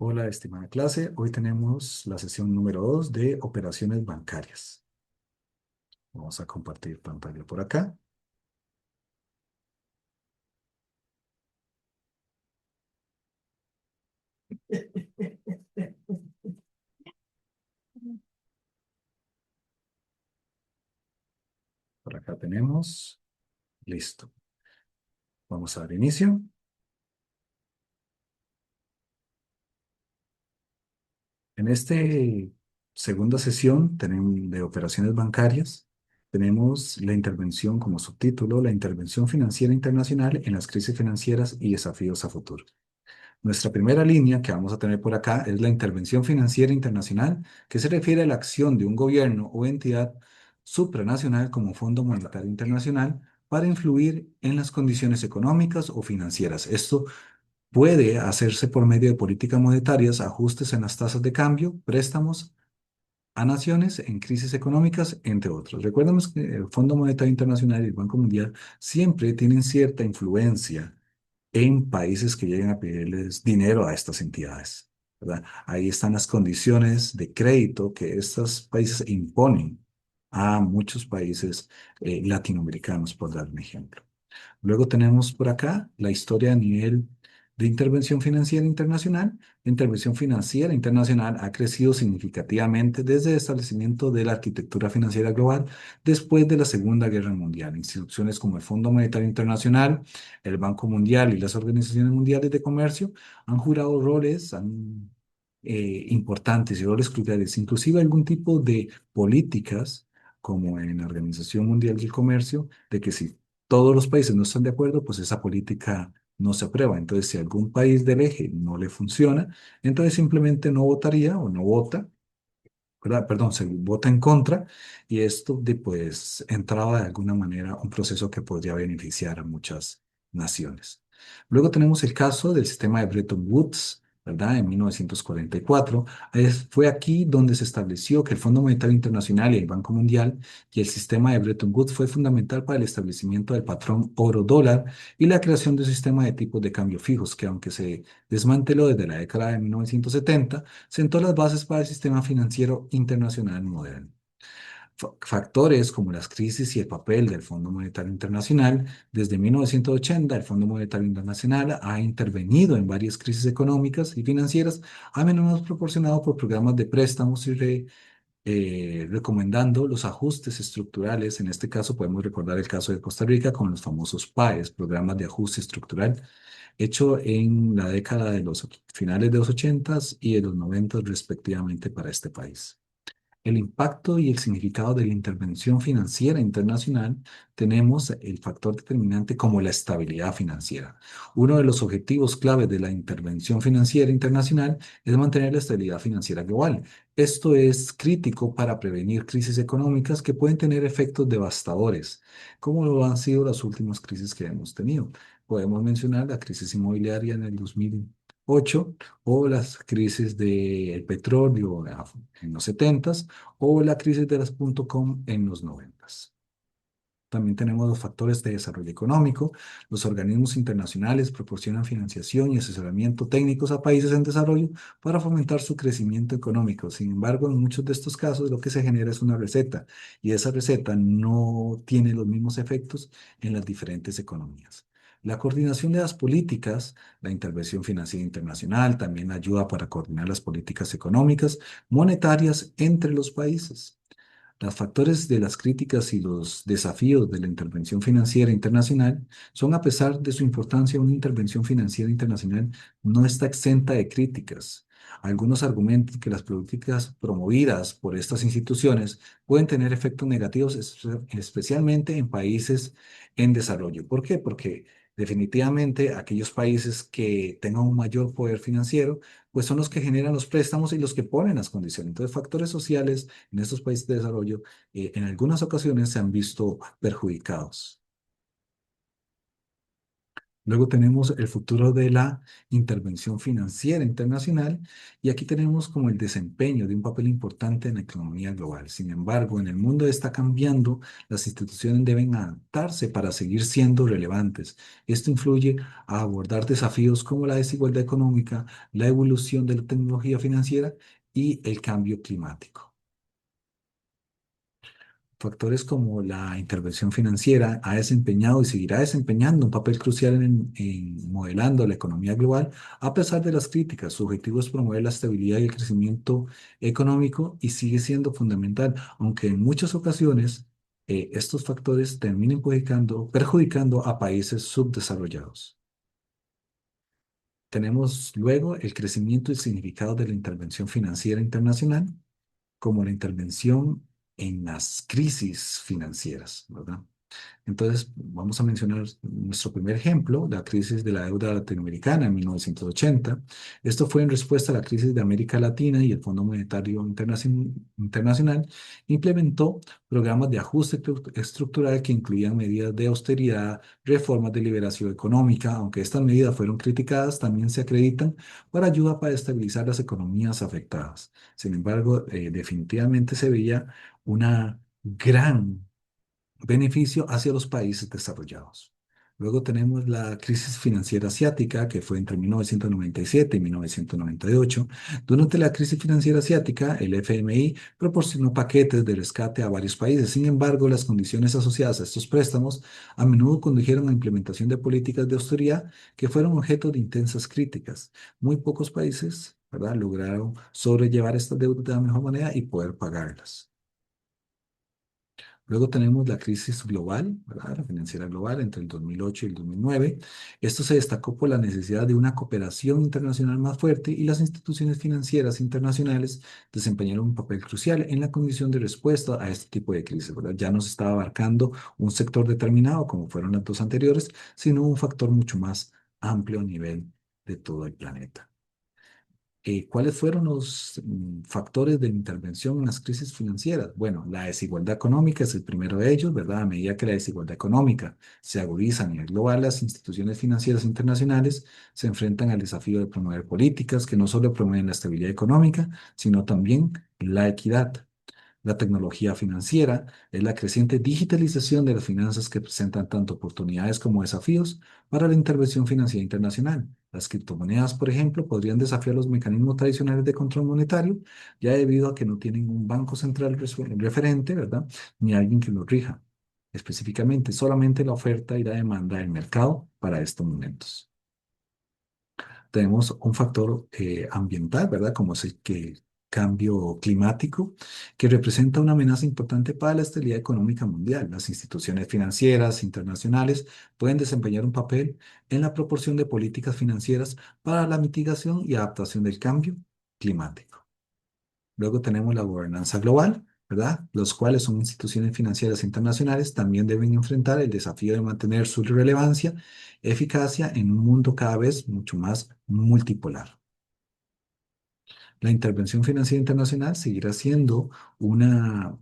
Hola, estimada clase. Hoy tenemos la sesión número 2 de operaciones bancarias. Vamos a compartir pantalla por acá. Por acá tenemos. Listo. Vamos a dar inicio. En esta segunda sesión de operaciones bancarias tenemos la intervención como subtítulo, la intervención financiera internacional en las crisis financieras y desafíos a futuro. Nuestra primera línea que vamos a tener por acá es la intervención financiera internacional, que se refiere a la acción de un gobierno o entidad supranacional como Fondo Monetario Internacional para influir en las condiciones económicas o financieras. Esto puede hacerse por medio de políticas monetarias, ajustes en las tasas de cambio, préstamos a naciones en crisis económicas, entre otros. Recordemos que el Fondo Monetario Internacional y el Banco Mundial siempre tienen cierta influencia en países que lleguen a pedirles dinero a estas entidades, ¿verdad? Ahí están las condiciones de crédito que estos países imponen a muchos países latinoamericanos, por dar un ejemplo. Luego tenemos por acá la historia a nivel de intervención financiera internacional. La intervención financiera internacional ha crecido significativamente desde el establecimiento de la arquitectura financiera global después de la Segunda Guerra Mundial. Instituciones como el Fondo Monetario Internacional, el Banco Mundial y las organizaciones mundiales de comercio han jurado roles importantes y roles cruciales, inclusive algún tipo de políticas como en la Organización Mundial del Comercio, de que si todos los países no están de acuerdo, pues esa política no se aprueba. Entonces, si algún país del eje no le funciona, entonces simplemente no votaría o no vota, ¿verdad? Perdón, se vota en contra y esto pues entraba de alguna manera un proceso que podría beneficiar a muchas naciones. Luego tenemos el caso del sistema de Bretton Woods, ¿verdad? En 1944. Fue aquí donde se estableció que el Fondo Monetario Internacional y el Banco Mundial y el sistema de Bretton Woods fue fundamental para el establecimiento del patrón oro-dólar y la creación de un sistema de tipos de cambio fijos que, aunque se desmanteló desde la década de 1970, sentó las bases para el sistema financiero internacional moderno. Factores como las crisis y el papel del Fondo Monetario Internacional. Desde 1980, el Fondo Monetario Internacional ha intervenido en varias crisis económicas y financieras, a menudo proporcionado por programas de préstamos y recomendando los ajustes estructurales. En este caso, podemos recordar el caso de Costa Rica con los famosos PAES, programas de ajuste estructural, hecho en la década de los finales de los 80 y de los 90 respectivamente para este país. El impacto y el significado de la intervención financiera internacional, tenemos el factor determinante como la estabilidad financiera. Uno de los objetivos clave de la intervención financiera internacional es mantener la estabilidad financiera global. Esto es crítico para prevenir crisis económicas que pueden tener efectos devastadores, como lo han sido las últimas crisis que hemos tenido. Podemos mencionar la crisis inmobiliaria en el 2008 o las crisis del petróleo en los 70 o la crisis de las .com en los 90. También tenemos los factores de desarrollo económico. Los organismos internacionales proporcionan financiación y asesoramiento técnicos a países en desarrollo para fomentar su crecimiento económico. Sin embargo, en muchos de estos casos lo que se genera es una receta y esa receta no tiene los mismos efectos en las diferentes economías. La coordinación de las políticas, la intervención financiera internacional también ayuda para coordinar las políticas económicas, monetarias entre los países. Los factores de las críticas y los desafíos de la intervención financiera internacional son, a pesar de su importancia, una intervención financiera internacional no está exenta de críticas. Algunos argumentan que las políticas promovidas por estas instituciones pueden tener efectos negativos, especialmente en países en desarrollo. ¿Por qué? Porque definitivamente aquellos países que tengan un mayor poder financiero, pues son los que generan los préstamos y los que ponen las condiciones. Entonces, factores sociales en estos países de desarrollo en algunas ocasiones se han visto perjudicados. Luego tenemos el futuro de la intervención financiera internacional y aquí tenemos como el desempeño de un papel importante en la economía global. Sin embargo, en el mundo está cambiando, las instituciones deben adaptarse para seguir siendo relevantes. Esto influye a abordar desafíos como la desigualdad económica, la evolución de la tecnología financiera y el cambio climático. Factores como la intervención financiera ha desempeñado y seguirá desempeñando un papel crucial en modelando la economía global a pesar de las críticas. Su objetivo es promover la estabilidad y el crecimiento económico y sigue siendo fundamental, aunque en muchas ocasiones estos factores terminen perjudicando a países subdesarrollados. Tenemos luego el crecimiento y significado de la intervención financiera internacional como la intervención en las crisis financieras, ¿verdad? Entonces, vamos a mencionar nuestro primer ejemplo, la crisis de la deuda latinoamericana en 1980. Esto fue en respuesta a la crisis de América Latina y el Fondo Monetario Internacional implementó programas de ajuste estructural que incluían medidas de austeridad, reformas de liberación económica, aunque estas medidas fueron criticadas, también se acreditan para ayuda para estabilizar las economías afectadas. Sin embargo, definitivamente se veía una gran beneficio hacia los países desarrollados. Luego tenemos la crisis financiera asiática, que fue entre 1997 y 1998. Durante la crisis financiera asiática, el FMI proporcionó paquetes de rescate a varios países. Sin embargo, las condiciones asociadas a estos préstamos a menudo condujeron a la implementación de políticas de austeridad que fueron objeto de intensas críticas. Muy pocos países, ¿verdad?, lograron sobrellevar estas deudas de la mejor manera y poder pagarlas. Luego tenemos la crisis global, ¿verdad? La financiera global entre el 2008 y el 2009. Esto se destacó por la necesidad de una cooperación internacional más fuerte y las instituciones financieras internacionales desempeñaron un papel crucial en la condición de respuesta a este tipo de crisis, ¿verdad? Ya no se estaba abarcando un sector determinado como fueron las dos anteriores, sino un factor mucho más amplio a nivel de todo el planeta. ¿Cuáles fueron los factores de intervención en las crisis financieras? Bueno, la desigualdad económica es el primero de ellos, ¿verdad? A medida que la desigualdad económica se agudiza a nivel global, las instituciones financieras internacionales se enfrentan al desafío de promover políticas que no solo promueven la estabilidad económica, sino también la equidad. La tecnología financiera es la creciente digitalización de las finanzas que presentan tanto oportunidades como desafíos para la intervención financiera internacional. Las criptomonedas, por ejemplo, podrían desafiar los mecanismos tradicionales de control monetario, ya debido a que no tienen un banco central referente, ¿verdad? Ni alguien que lo rija. Específicamente, solamente la oferta y la demanda del mercado para estos momentos. Tenemos un factor ambiental, ¿verdad? Como es el cambio climático, que representa una amenaza importante para la estabilidad económica mundial. Las instituciones financieras internacionales pueden desempeñar un papel en la proporción de políticas financieras para la mitigación y adaptación del cambio climático. Luego tenemos la gobernanza global, ¿verdad? Los cuales son instituciones financieras internacionales, también deben enfrentar el desafío de mantener su relevancia, eficacia en un mundo cada vez mucho más multipolar. La intervención financiera internacional seguirá siendo una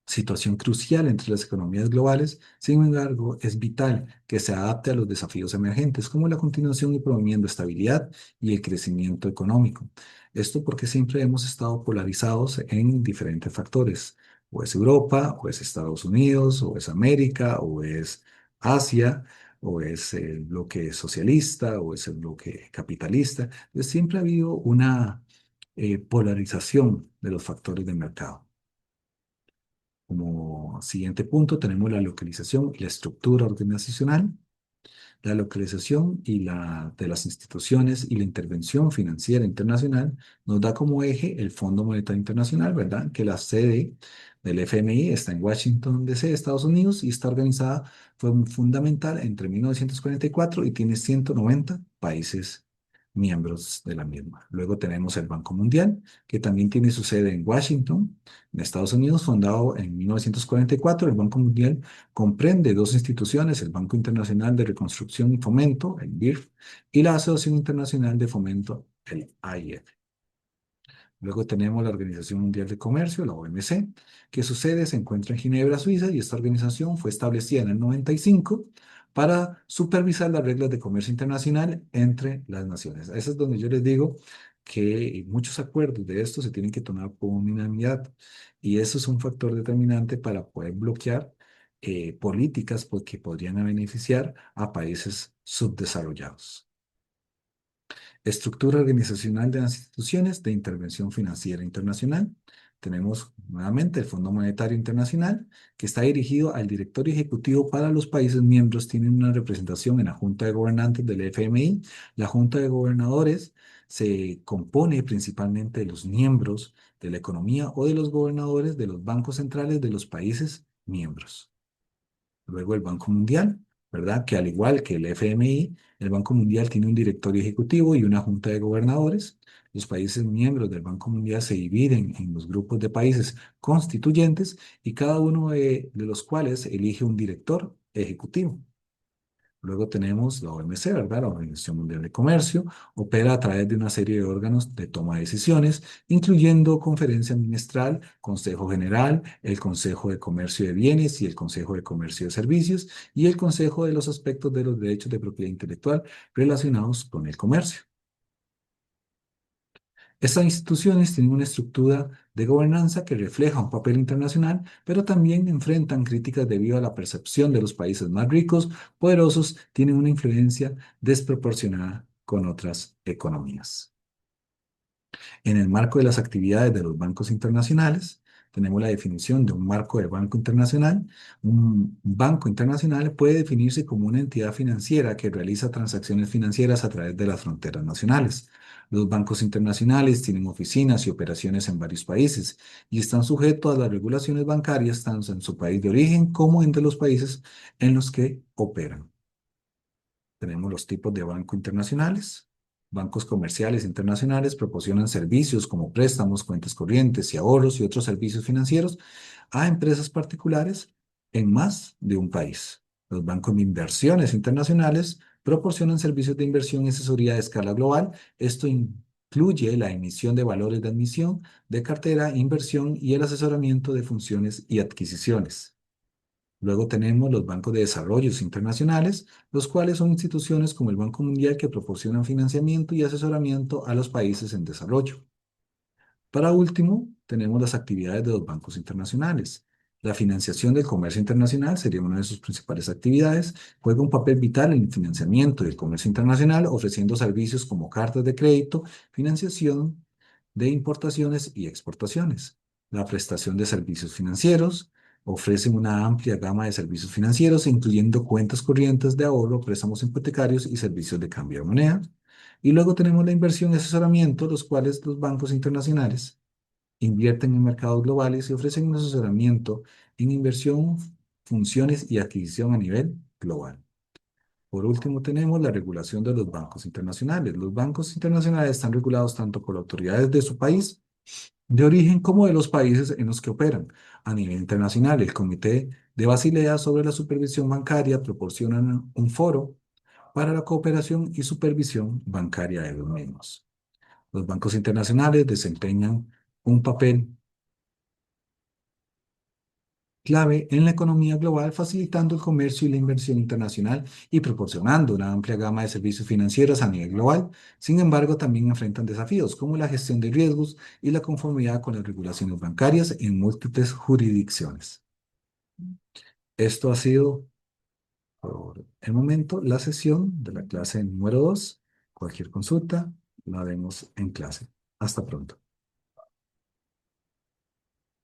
situación crucial entre las economías globales. Sin embargo, es vital que se adapte a los desafíos emergentes, como la continuación y promoviendo estabilidad y el crecimiento económico. Esto porque siempre hemos estado polarizados en diferentes factores. O es Europa, o es Estados Unidos, o es América, o es Asia, o es el bloque socialista, o es el bloque capitalista. Entonces, siempre ha habido una polarización de los factores de mercado. Como siguiente punto tenemos la localización y la estructura organizacional. La localización de las instituciones y la intervención financiera internacional nos da como eje el Fondo Monetario Internacional, ¿verdad? Que la sede del FMI está en Washington, D.C., Estados Unidos, y está organizada, fue fundamental entre 1944 y tiene 190 países miembros de la misma. Luego tenemos el Banco Mundial, que también tiene su sede en Washington, en Estados Unidos, fundado en 1944. El Banco Mundial comprende dos instituciones, el Banco Internacional de Reconstrucción y Fomento, el BIRF, y la Asociación Internacional de Fomento, el AIF. Luego tenemos la Organización Mundial de Comercio, la OMC, que su sede se encuentra en Ginebra, Suiza, y esta organización fue establecida en el 95 para supervisar las reglas de comercio internacional entre las naciones. Eso es donde yo les digo que muchos acuerdos de estos se tienen que tomar por unanimidad y eso es un factor determinante para poder bloquear políticas que podrían beneficiar a países subdesarrollados. Estructura organizacional de las instituciones de intervención financiera internacional. Tenemos nuevamente el Fondo Monetario Internacional, que está dirigido al directorio ejecutivo para los países miembros. Tienen una representación en la Junta de Gobernantes del FMI. La Junta de Gobernadores se compone principalmente de los miembros de la economía o de los gobernadores de los bancos centrales de los países miembros. Luego el Banco Mundial, ¿verdad? Que al igual que el FMI, el Banco Mundial tiene un directorio ejecutivo y una junta de gobernadores. Los países miembros del Banco Mundial se dividen en los grupos de países constituyentes y cada uno de los cuales elige un director ejecutivo. Luego tenemos la OMC, ¿verdad? La Organización Mundial de Comercio, opera a través de una serie de órganos de toma de decisiones, incluyendo conferencia ministral, Consejo General, el Consejo de Comercio de Bienes y el Consejo de Comercio de Servicios, y el Consejo de los aspectos de los derechos de propiedad intelectual relacionados con el comercio. Estas instituciones tienen una estructura de gobernanza que refleja un papel internacional, pero también enfrentan críticas debido a la percepción de los países más ricos, poderosos, tienen una influencia desproporcionada con otras economías. En el marco de las actividades de los bancos internacionales, tenemos la definición de un marco de banco internacional. Un banco internacional puede definirse como una entidad financiera que realiza transacciones financieras a través de las fronteras nacionales. Los bancos internacionales tienen oficinas y operaciones en varios países y están sujetos a las regulaciones bancarias tanto en su país de origen como entre los países en los que operan. Tenemos los tipos de banco internacionales. Bancos comerciales internacionales proporcionan servicios como préstamos, cuentas corrientes y ahorros y otros servicios financieros a empresas particulares en más de un país. Los bancos de inversiones internacionales proporcionan servicios de inversión y asesoría de escala global. Esto incluye la emisión de valores de admisión, de cartera, inversión y el asesoramiento de funciones y adquisiciones. Luego tenemos los bancos de desarrollos internacionales, los cuales son instituciones como el Banco Mundial que proporcionan financiamiento y asesoramiento a los países en desarrollo. Para último, tenemos las actividades de los bancos internacionales. La financiación del comercio internacional sería una de sus principales actividades. Juega un papel vital en el financiamiento del comercio internacional, ofreciendo servicios como cartas de crédito, financiación de importaciones y exportaciones. La prestación de servicios financieros ofrece una amplia gama de servicios financieros, incluyendo cuentas corrientes de ahorro, préstamos hipotecarios y servicios de cambio de moneda. Y luego tenemos la inversión y asesoramiento, los cuales los bancos internacionales invierten en mercados globales y ofrecen un asesoramiento en inversión, funciones y adquisición a nivel global. Por último, tenemos la regulación de los bancos internacionales. Los bancos internacionales están regulados tanto por autoridades de su país de origen como de los países en los que operan. A nivel internacional, el Comité de Basilea sobre la Supervisión Bancaria proporciona un foro para la cooperación y supervisión bancaria de los mismos. Los bancos internacionales desempeñan un papel clave en la economía global, facilitando el comercio y la inversión internacional y proporcionando una amplia gama de servicios financieros a nivel global. Sin embargo, también enfrentan desafíos como la gestión de riesgos y la conformidad con las regulaciones bancarias en múltiples jurisdicciones. Esto ha sido por el momento la sesión de la clase número 2. Cualquier consulta la vemos en clase. Hasta pronto.